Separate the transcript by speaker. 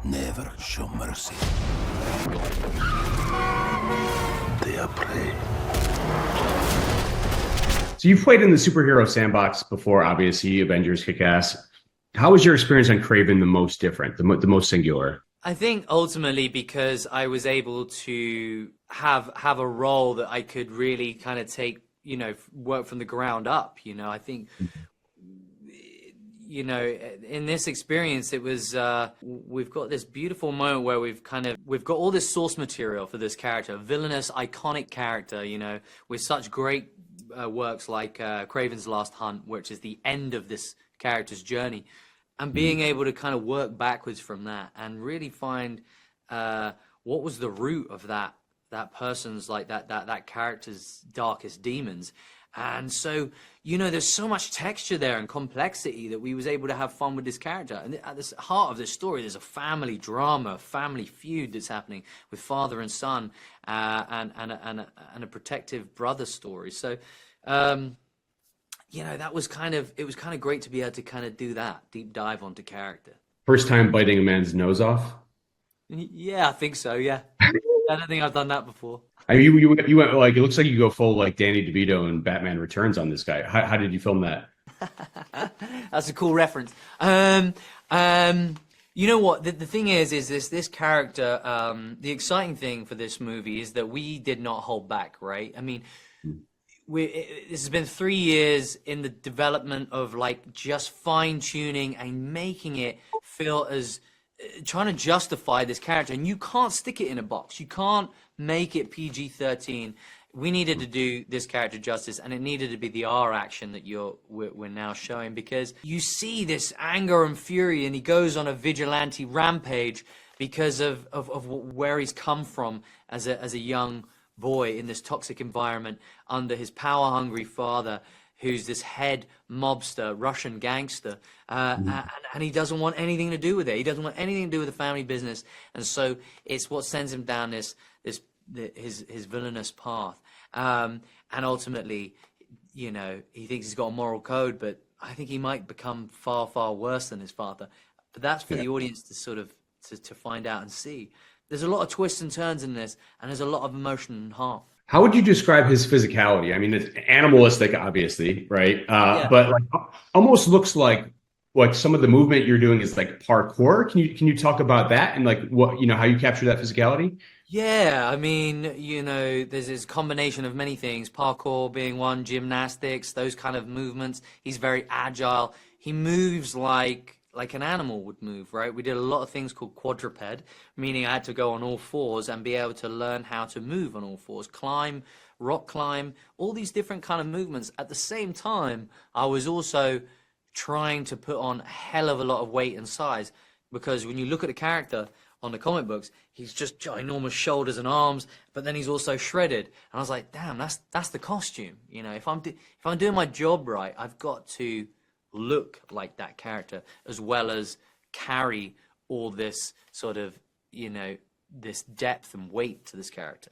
Speaker 1: never show mercy. They are prey.
Speaker 2: So you've played in the superhero sandbox before, obviously, Avengers, Kick-Ass. How was your experience on Kraven the most different, the most singular?
Speaker 3: I think ultimately because I was able to have a role that I could really kind of take, work from the ground up. I think, in this experience, it was we've got this beautiful moment where we've got all this source material for this character, villainous, iconic character, with such great works like Kraven's Last Hunt, which is the end of this character's journey. And being able to kind of work backwards from that and really find what was the root of that person's, like that character's darkest demons. And so, there's so much texture there and complexity that we was able to have fun with this character. And at the heart of this story, there's a family drama, family feud that's happening with father and son, and a protective brother story. So, it was kind of great to be able to kind of do that deep dive onto character.
Speaker 2: First time biting a man's nose off?
Speaker 3: Yeah, I think so. Yeah, I don't think I've done that before.
Speaker 2: I mean, you went like, it looks like you go full like Danny DeVito in Batman Returns on this guy. How did you film that?
Speaker 3: That's a cool reference. You know what? The thing is this character. The exciting thing for this movie is that we did not hold back. Right? I mean. This has been 3 years in the development of like just fine tuning and making it feel as trying to justify this character, and you can't stick it in a box. You can't make it PG-13. We needed to do this character justice, and it needed to be the R action that we're now showing, because you see this anger and fury, and he goes on a vigilante rampage because of where he's come from as a young boy in this toxic environment under his power-hungry father, who's this head mobster, Russian gangster, and he doesn't want anything to do with it. He doesn't want anything to do with the family business, and so it's what sends him down his villainous path. And ultimately, he thinks he's got a moral code, but I think he might become far, far worse than his father. But that's for the audience to sort of to find out and see. There's a lot of twists and turns in this, and there's a lot of emotion and heart.
Speaker 2: How would you describe his physicality? I mean, it's animalistic, obviously, right? But like, almost looks like some of the movement you're doing is like parkour. Can you talk about that and like what how you capture that physicality?
Speaker 3: Yeah, I mean, there's this combination of many things, parkour being one, gymnastics, those kind of movements. He's very agile. He moves like an animal would move, right? We did a lot of things called quadruped, meaning I had to go on all fours and be able to learn how to move on all fours, climb, rock climb, all these different kind of movements. At the same time, I was also trying to put on a hell of a lot of weight and size, because when you look at a character on the comic books, he's just ginormous shoulders and arms, but then he's also shredded. And I was like, damn, that's the costume. If I'm doing my job right, I've got to look like that character as well as carry all this sort of this depth and weight to this character.